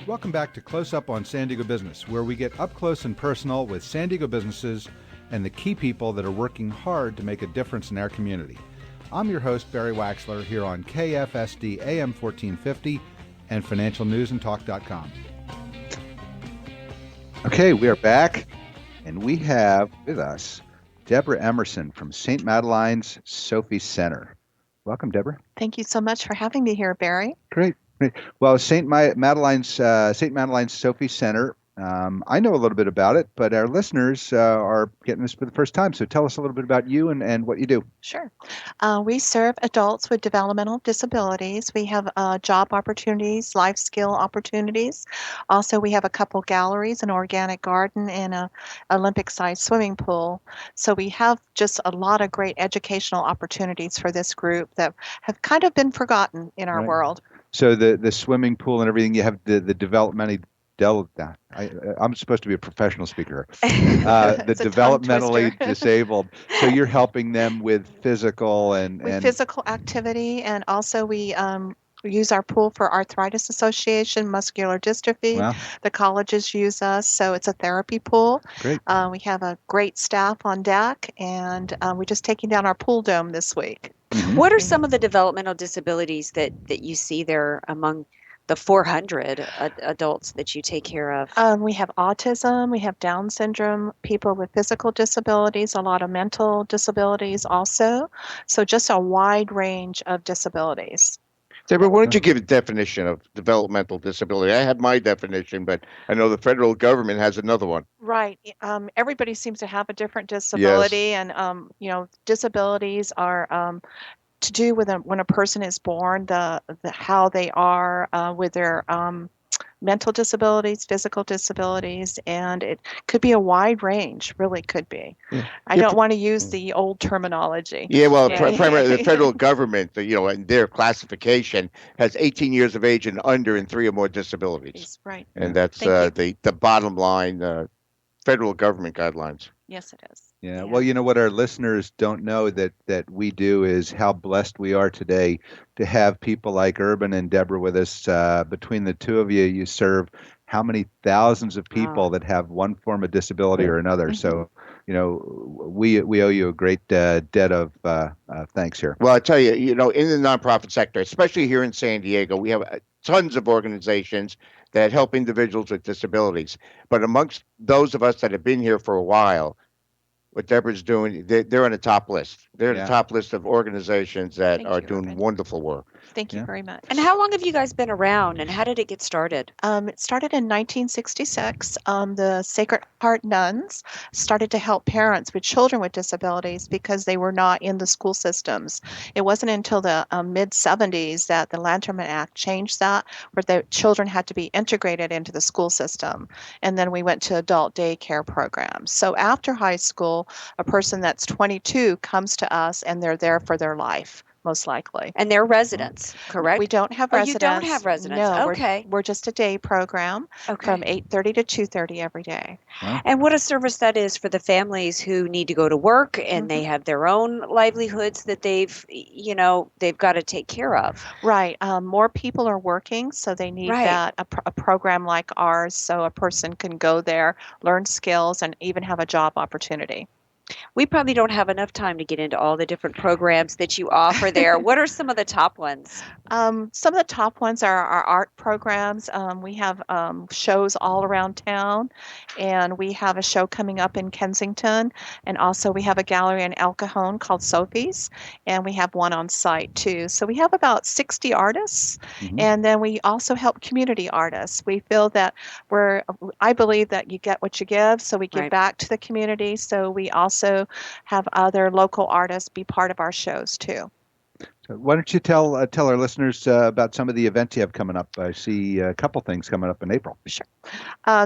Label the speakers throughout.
Speaker 1: Welcome back to Close Up on San Diego Business, where we get up close and personal with San Diego businesses and the key people that are working hard to make a difference in our community. I'm your host, Barry Waxler, here on KFSD AM 1450 and financialnewsandtalk.com. Okay, we are back, and we have with us Debra Emerson from St. Madeleine's Sophie Center. Welcome, Debra.
Speaker 2: Thank you so much for having me here, Barry.
Speaker 1: Great. Well, St. Madeleine's Sophie Center, I know a little bit about it, but our listeners are getting this for the first time. So tell us a little bit about you and what you do.
Speaker 2: Sure. We serve adults with developmental disabilities. We have job opportunities, life skill opportunities. Also, we have a couple galleries, an organic garden, and an Olympic-sized swimming pool. So we have just a lot of great educational opportunities for this group that have kind of been forgotten in our world.
Speaker 1: So the swimming pool and everything, you have the developmentally I'm supposed to be a professional speaker. The developmentally disabled. So you're helping them with physical and
Speaker 2: physical activity, and also we use our pool for arthritis association, muscular dystrophy.
Speaker 1: Wow.
Speaker 2: The colleges use us, so it's a therapy pool.
Speaker 1: Great.
Speaker 2: We have a great staff on deck, and we're just taking down our pool dome this week.
Speaker 3: Mm-hmm. What are some of the developmental disabilities that you see there among the 400 adults that you take care of?
Speaker 2: We have autism, we have Down syndrome, people with physical disabilities, a lot of mental disabilities also. So just a wide range of disabilities.
Speaker 4: Debra, why don't you give a definition of developmental disability? I have my definition, but I know the federal government has another one.
Speaker 2: Right. Everybody seems to have a different disability,
Speaker 4: Yes.
Speaker 2: and disabilities are to do with when a person is born, the how they are with their mental disabilities, physical disabilities, and it could be a wide range, really could be.
Speaker 4: Yeah.
Speaker 2: I don't want to use the old terminology.
Speaker 4: Yeah, well, primarily the federal government, in their classification, has 18 years of age and under and 3 or more disabilities.
Speaker 2: Right.
Speaker 4: And that's the bottom line federal government guidelines.
Speaker 2: Yes, it is.
Speaker 1: Yeah. Well, what our listeners don't know that we do is how blessed we are today to have people like Urban and Debra with us. Between the two of you, you serve how many thousands of people that have one form of disability or another. Mm-hmm. So, we owe you a great debt of thanks here.
Speaker 4: Well, I tell you, in the nonprofit sector, especially here in San Diego, we have tons of organizations that help individuals with disabilities. But amongst those of us that have been here for a while, what Debra's doing, they're on the top list. They're on the top list of organizations that are doing wonderful work.
Speaker 2: Thank you very much.
Speaker 3: And how long have you guys been around, and how did it get started?
Speaker 2: It started in 1966. The Sacred Heart Nuns started to help parents with children with disabilities because they were not in the school systems. It wasn't until the mid-70s that the Lanterman Act changed that, where the children had to be integrated into the school system. And then we went to adult daycare programs. So after high school, a person that's 22 comes to us, and they're there for their life, most likely.
Speaker 3: And they're residents, correct?
Speaker 2: We don't have residents.
Speaker 3: You don't have residents.
Speaker 2: No,
Speaker 3: okay.
Speaker 2: We're just a day program from 8:30 to 2:30 every day.
Speaker 1: Wow.
Speaker 3: And what a service that is for the families who need to go to work and they have their own livelihoods that they've got to take care of.
Speaker 2: Right. More people are working, so they need a program like ours so a person can go there, learn skills, and even have a job opportunity.
Speaker 3: We probably don't have enough time to get into all the different programs that you offer there. What are some of the top ones?
Speaker 2: Some of the top ones are our art programs. We have shows all around town, and we have a show coming up in Kensington, and also we have a gallery in El Cajon called Sophie's, and we have one on site too. So we have about 60 artists, and then we also help community artists. We feel that I believe that you get what you give, so we give back to the community. So we also have other local artists be part of our shows too.
Speaker 1: So why don't you tell our listeners about some of the events you have coming up? I see a couple things coming up in April.
Speaker 2: Sure.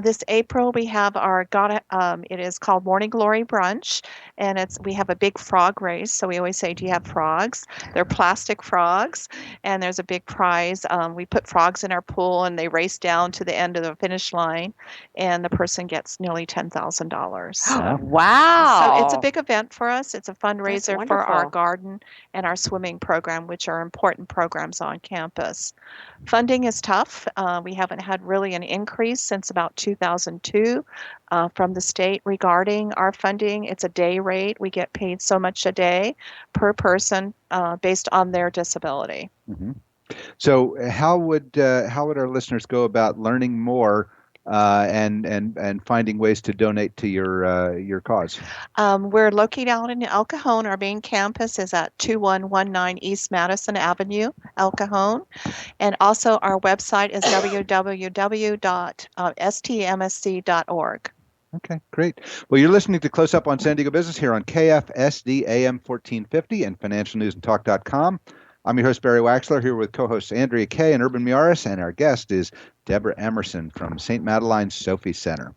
Speaker 2: This April we have our it is called Morning Glory Brunch, and we have a big frog race. So we always say, do you have frogs? They're plastic frogs, and there's a big prize. We put frogs in our pool, and they race down to the end of the finish line, and the person gets nearly $10,000.
Speaker 3: Wow!
Speaker 2: So it's a big event for us. It's a fundraiser for our garden and our swimming program program, which are important programs on campus. Funding is tough. We haven't had really an increase since about 2002 from the state regarding our funding. It's a day rate. We get paid so much a day per person based on their disability.
Speaker 1: Mm-hmm. So how would our listeners go about learning more and finding ways to donate to your cause?
Speaker 2: We're located out in El Cajon. Our main campus is at 2119 East Madison Avenue, El Cajon. And also our website is www.stmsc.org.
Speaker 1: Okay, great. Well, you're listening to Close Up on San Diego Business here on KFSD AM 1450 and financialnewsandtalk.com. I'm your host, Barry Waxler, here with co-hosts Andrea Kay and Urban Miaris, and our guest is Debra Emerson from St. Madeleine's Sophie Center.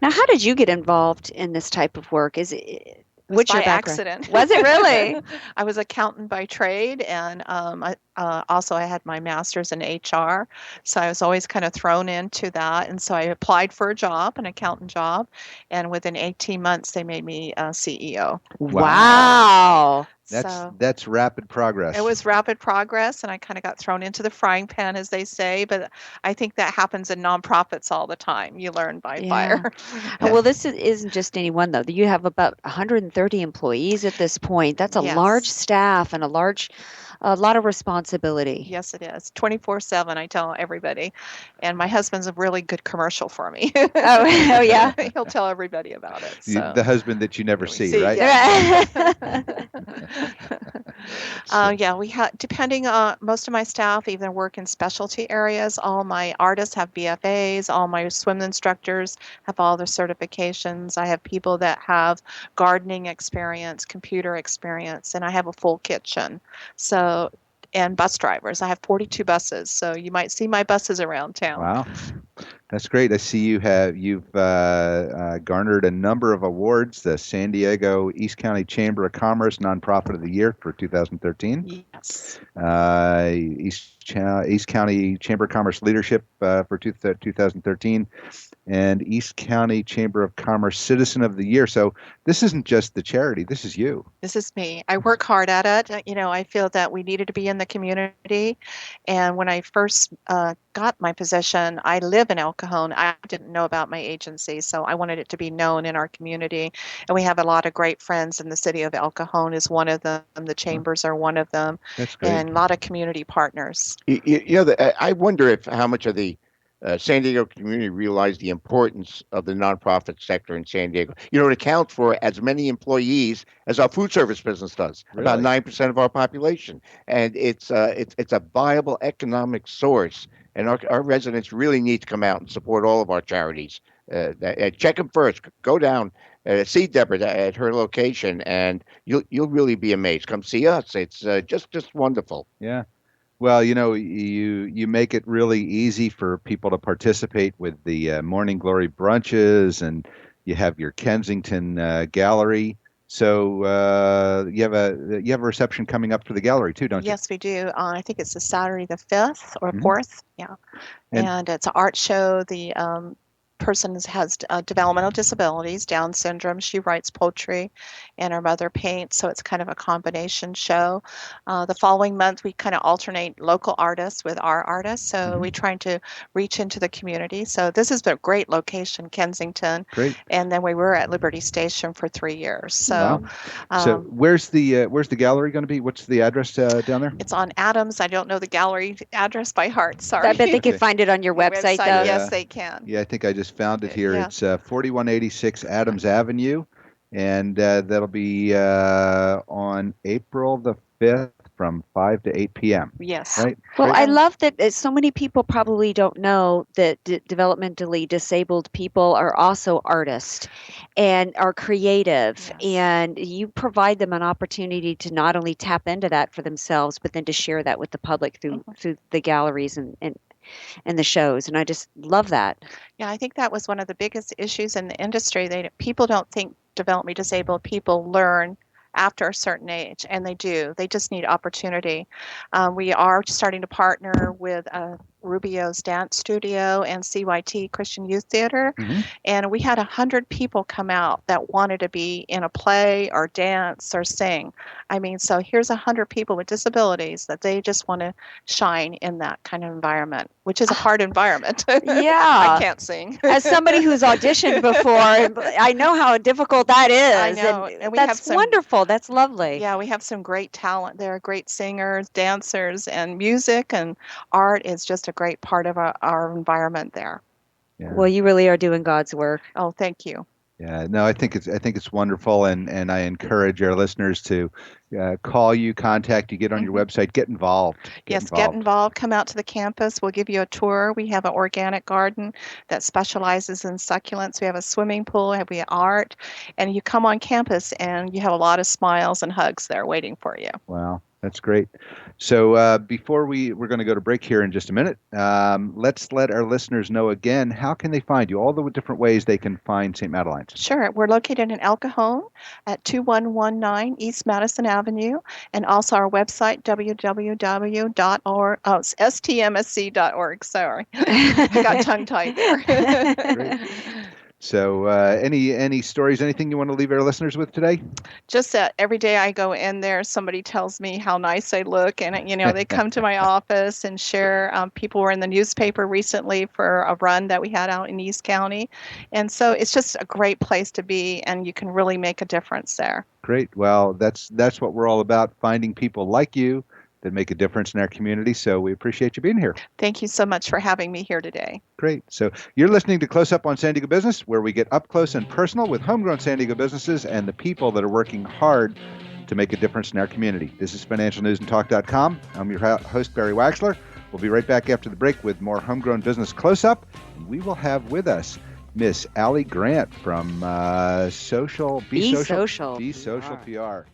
Speaker 3: Now, how did you get involved in this type of work? What's your background?
Speaker 2: Accident.
Speaker 3: Was it really?
Speaker 2: I was accountant by trade, and I had my master's in HR, so I was always kind of thrown into that. And so I applied for a job, an accountant job, and within 18 months they made me CEO.
Speaker 3: Wow.
Speaker 1: That's rapid progress.
Speaker 2: It was rapid progress, and I kind of got thrown into the frying pan, as they say. But I think that happens in nonprofits all the time. You learn by fire.
Speaker 3: Well, this isn't just any one, though. You have about 130 employees at this point. That's a large staff and a lot of responsibility.
Speaker 2: Yes, it is. 24/7, I tell everybody. And my husband's a really good commercial for me.
Speaker 3: Oh, yeah?
Speaker 2: He'll tell everybody about it. So.
Speaker 1: The husband that you never see, right?
Speaker 2: Yeah. We have, depending on, most of my staff even work in specialty areas. All my artists have BFAs. All my swim instructors have all their certifications. I have people that have gardening experience, computer experience, and I have a full kitchen. So, and bus drivers. I have 42 buses, so you might see my buses around town.
Speaker 1: Wow, that's great. I see you've garnered a number of awards. The San Diego East County Chamber of Commerce Nonprofit of the Year for 2013.
Speaker 2: Yes.
Speaker 1: East County Chamber of Commerce Leadership for 2013. And East County Chamber of Commerce Citizen of the Year. So this isn't just the charity. This is you.
Speaker 2: This is me. I work hard at it. I feel that we needed to be in the community. And when I first got my position, I live in El Cajon. I didn't know about my agency, so I wanted it to be known in our community. And we have a lot of great friends in the city of El Cajon is one of them. The chambers are one of them.
Speaker 1: That's great.
Speaker 2: And a lot of community partners.
Speaker 4: I wonder how much of the San Diego community realize the importance of the nonprofit sector in San Diego. It accounts for as many employees as our food service business does, about 9% of our population, and it's a viable economic source. And our residents really need to come out and support all of our charities. Check them first. Go down, see Debra at her location, and you'll really be amazed. Come see us. It's just wonderful.
Speaker 1: Yeah. Well, you make it really easy for people to participate with the Morning Glory brunches, and you have your Kensington gallery. So you have a reception coming up for the gallery too, don't you?
Speaker 2: Yes, we do. I think it's the Saturday the 5th or 4th. Yeah, and it's an art show. The person has developmental disabilities, Down syndrome. She writes poetry, and her mother paints, so it's kind of a combination show. The following month, we kind of alternate local artists with our artists, so we're trying to reach into the community. So this is a great location, Kensington.
Speaker 1: Great.
Speaker 2: And then we were at Liberty Station for 3 years. So,
Speaker 1: so where's the gallery going to be? What's the address down there?
Speaker 2: It's on Adams. I don't know the gallery address by heart. Sorry.
Speaker 3: I bet they can find it on your website, though.
Speaker 2: Yes, they can.
Speaker 1: Yeah, I think I just found it here.
Speaker 2: Yeah.
Speaker 1: It's 4186 Adams Avenue, and that'll be on April the 5th from 5 to 8 p.m.
Speaker 2: Yes.
Speaker 1: Right?
Speaker 3: Well, I love that so many people probably don't know that developmentally disabled people are also artists and are creative, and you provide them an opportunity to not only tap into that for themselves, but then to share that with the public through the galleries and the shows. And I just love that.
Speaker 2: Yeah, I think that was one of the biggest issues in the industry. People don't think developmentally disabled people learn after a certain age, and they do. They just need opportunity. We are starting to partner with Rubio's Dance Studio and CYT Christian Youth Theater.
Speaker 1: Mhm.
Speaker 2: And we had 100 people come out that wanted to be in a play or dance or sing. I mean, so here's 100 people with disabilities that they just want to shine in that kind of environment, which is a hard environment. I
Speaker 3: Yeah.
Speaker 2: can't sing.
Speaker 3: As somebody who's auditioned before, I know how difficult that is.
Speaker 2: I know, and we have
Speaker 3: that's
Speaker 2: some-
Speaker 3: wonderful. That's lovely.
Speaker 2: Yeah, we have some great talent there, great singers, dancers, and music and art is just a great part of our environment there.
Speaker 1: Yeah.
Speaker 3: Well, you really are doing God's work.
Speaker 2: Oh, thank you.
Speaker 1: Yeah, no, I think it's wonderful, and I encourage our listeners to call you, contact you, get on your website, get involved.
Speaker 2: Yes, get involved. Come out to the campus. We'll give you a tour. We have an organic garden that specializes in succulents. We have a swimming pool. We have art, and you come on campus, and you have a lot of smiles and hugs there waiting for you.
Speaker 1: Wow, that's great. So before we're going to go to break here in just a minute, let's let our listeners know again, how can they find you, all the different ways they can find St. Madeline's.
Speaker 2: Sure. We're located in El Cajon at 2119 East Madison Avenue, and also our website, stmsc.org. Sorry. I got tongue-tied there.
Speaker 1: Great. So any stories, anything you want to leave our listeners with today?
Speaker 2: Just that every day I go in there, somebody tells me how nice I look, and they come to my office and share. People were in the newspaper recently for a run that we had out in East County, and so it's just a great place to be, and you can really make a difference there.
Speaker 1: Great. Well, that's what we're all about, finding people like you that make a difference in our community. So we appreciate you being here.
Speaker 2: Thank you so much for having me here today.
Speaker 1: Great. So you're listening to Close Up on San Diego Business, where we get up close and personal with homegrown San Diego businesses and the people that are working hard to make a difference in our community. This is financialnewsandtalk.com. I'm your host, Barry Waxler. We'll be right back after the break with more Homegrown Business Close Up. And we will have with us Miss Allie Grant from Be Social PR.